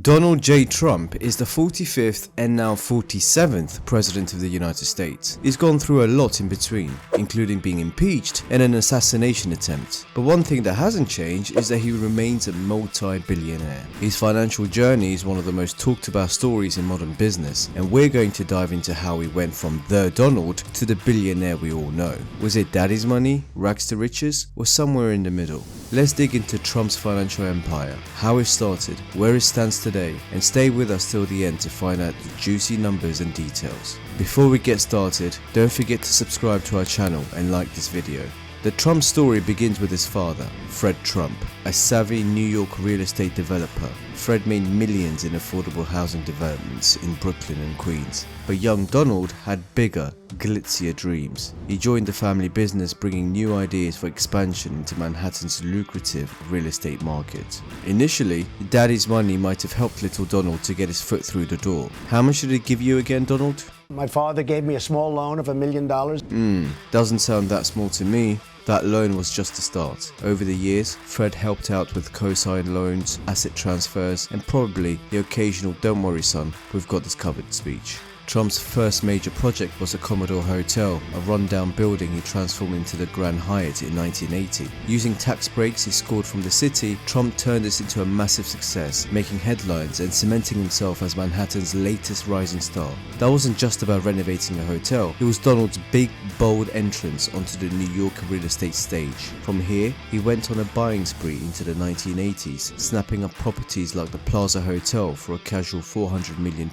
Donald J. Trump is the 45th and now 47th President of the United States. He's gone through a lot in between, including being impeached and an assassination attempt. But one thing that hasn't changed is that he remains a multi-billionaire. His financial journey is one of the most talked about stories in modern business, and we're going to dive into how he went from the Donald to the billionaire we all know. Was it daddy's money, rags to riches, or somewhere in the middle? Let's dig into Trump's financial empire, how it started, where it stands today, and stay with us till the end to find out the juicy numbers and details. Before we get started, don't forget to subscribe to our channel and like this video. The Trump story begins with his father, Fred Trump, a savvy New York real estate developer. Fred made millions in affordable housing developments in Brooklyn and Queens. But young Donald had bigger, glitzier dreams. He joined the family business, bringing new ideas for expansion into Manhattan's lucrative real estate market. Initially, daddy's money might have helped little Donald to get his foot through the door. How much did it give you again, Donald? My father gave me a small loan of $1 million. Doesn't sound that small to me. That loan was just the start. Over the years, Fred helped out with co-sign loans, asset transfers, and probably the occasional "don't worry son, we've got this covered" speech. Trump's first major project was the Commodore Hotel, a rundown building he transformed into the Grand Hyatt in 1980. Using tax breaks he scored from the city, Trump turned this into a massive success, making headlines and cementing himself as Manhattan's latest rising star. That wasn't just about renovating a hotel, it was Donald's big, bold entrance onto the New York real estate stage. From here, he went on a buying spree into the 1980s, snapping up properties like the Plaza Hotel for a casual $400 million,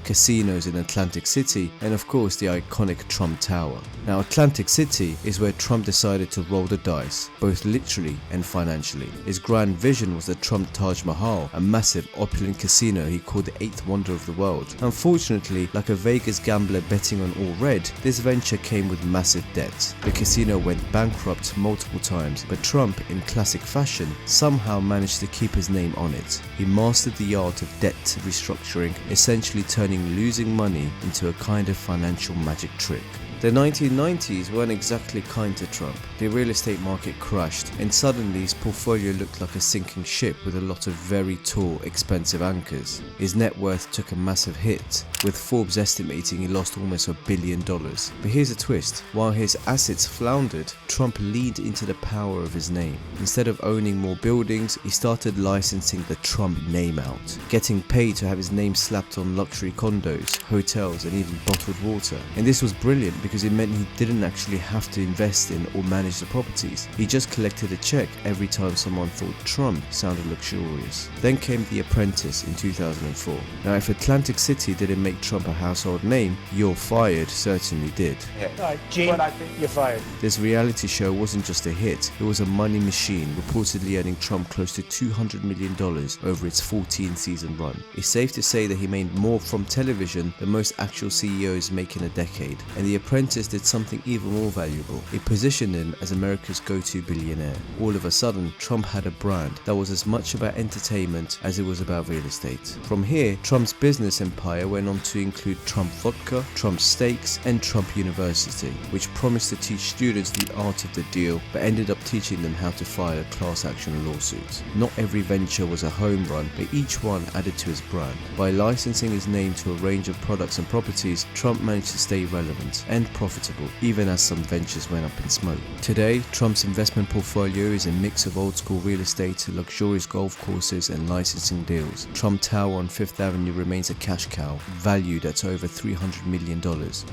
casinos in Atlantic City, and of course the iconic Trump Tower. Now, Atlantic City is where Trump decided to roll the dice, both literally and financially. His grand vision was the Trump Taj Mahal, a massive opulent casino he called the 8th wonder of the world. Unfortunately, like a Vegas gambler betting on all red, this venture came with massive debt. The casino went bankrupt multiple times, but Trump, in classic fashion, somehow managed to keep his name on it. He mastered the art of debt restructuring, essentially turning losing money into a kind of financial magic trick. The 1990s weren't exactly kind to Trump. The real estate market crashed, and suddenly his portfolio looked like a sinking ship with a lot of very tall, expensive anchors. His net worth took a massive hit, with Forbes estimating he lost almost $1 billion. But here's a twist. While his assets floundered, Trump leaned into the power of his name. Instead of owning more buildings, he started licensing the Trump name out, getting paid to have his name slapped on luxury condos, hotels, and even bottled water. And this was brilliant because it meant he didn't actually have to invest in or manage the properties. He just collected a check every time someone thought Trump sounded luxurious. Then came The Apprentice in 2004. Now, if Atlantic City didn't make Trump a household name, You're Fired certainly did. Alright, Gene, you're fired. This reality show wasn't just a hit, it was a money machine, reportedly earning Trump close to $200 million over its 14-season run. It's safe to say that he made more from television than most actual CEOs make in a decade, and The Apprentice did something even more valuable. It positioned him as America's go-to billionaire. All of a sudden, Trump had a brand that was as much about entertainment as it was about real estate. From here, Trump's business empire went on to include Trump Vodka, Trump Steaks, and Trump University, which promised to teach students the art of the deal, but ended up teaching them how to file a class action lawsuit. Not every venture was a home run, but each one added to his brand. By licensing his name to a range of products and properties, Trump managed to stay relevant and profitable, even as some ventures went up in smoke. Today, Trump's investment portfolio is a mix of old-school real estate to luxurious golf courses and licensing deals. Trump Tower on Fifth Avenue remains a cash cow, valued at over $300 million,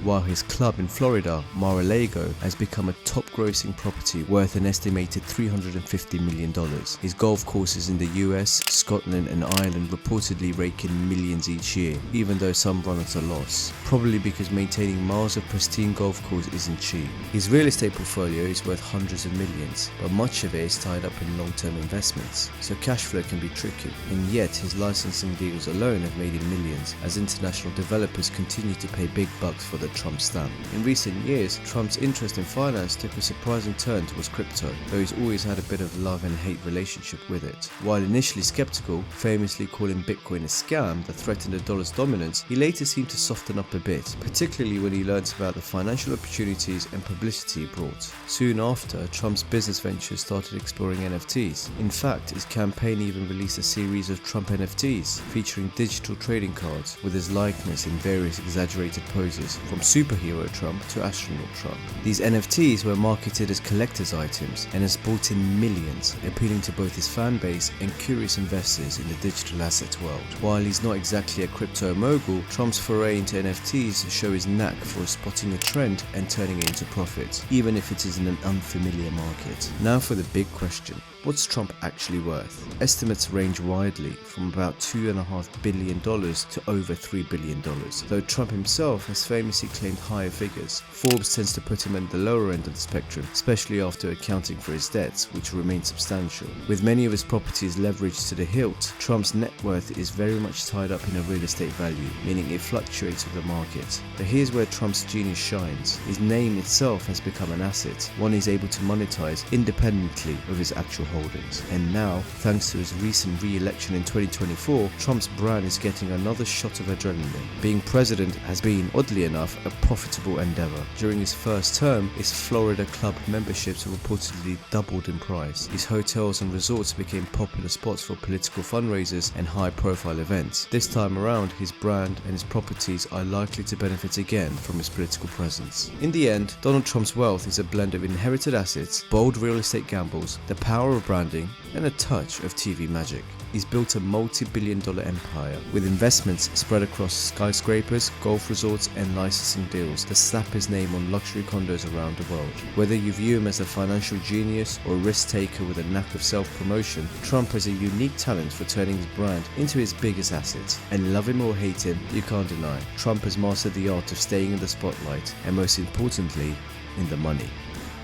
while his club in Florida, Mar-a-Lago, has become a top-grossing property worth an estimated $350 million. His golf courses in the US, Scotland, and Ireland reportedly rake in millions each year, even though some run at a loss, probably because maintaining miles of pristine golf course isn't cheap. His real estate portfolio is worth hundreds of millions, but much of it is tied up in long-term investments, so cash flow can be tricky. And yet his licensing deals alone have made him millions, as international developers continue to pay big bucks for the Trump stamp. In recent years, Trump's interest in finance took a surprising turn towards crypto, though he's always had a bit of love and hate relationship with it. While initially skeptical, famously calling Bitcoin a scam that threatened the dollar's dominance, he later seemed to soften up a bit, particularly when he learned about the financial opportunities and publicity it brought. Soon after, Trump's business ventures started exploring NFTs. In fact, his campaign even released a series of Trump NFTs featuring digital trading cards with his likeness in various exaggerated poses, from superhero Trump to astronaut Trump. These NFTs were marketed as collector's items and has brought in millions, appealing to both his fan base and curious investors in the digital asset world. While he's not exactly a crypto mogul, Trump's foray into NFTs show his knack for spotting a trend and turning it into profit, even if it is in an unfamiliar market. Now for the big question. What's Trump actually worth? Estimates range widely from about $2.5 billion to over $3 billion, though Trump himself has famously claimed higher figures. Forbes tends to put him at the lower end of the spectrum, especially after accounting for his debts, which remain substantial. With many of his properties leveraged to the hilt, Trump's net worth is very much tied up in a real estate value, meaning it fluctuates with the market. But here's where Trump's genius shines. His name itself has become an asset, one he's able to monetize independently of his actual holdings. And now, thanks to his recent re-election in 2024, Trump's brand is getting another shot of adrenaline. Being president has been, oddly enough, a profitable endeavor. During his first term, his Florida club memberships reportedly doubled in price. His hotels and resorts became popular spots for political fundraisers and high-profile events. This time around, his brand and his properties are likely to benefit again from his political presence. In the end, Donald Trump's wealth is a blend of inherited assets, bold real estate gambles, the power of branding, and a touch of TV magic. He's built a multi-billion-dollar empire with investments spread across skyscrapers, golf resorts, and licensing deals that slap his name on luxury condos around the world. Whether you view him as a financial genius or a risk taker with a knack of self-promotion, Trump has a unique talent for turning his brand into his biggest asset. And love him or hate him, you can't deny, Trump has mastered the art of staying in the spotlight and, most importantly, in the money.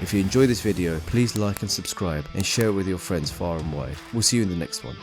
If you enjoyed this video, please like and subscribe and share it with your friends far and wide. We'll see you in the next one.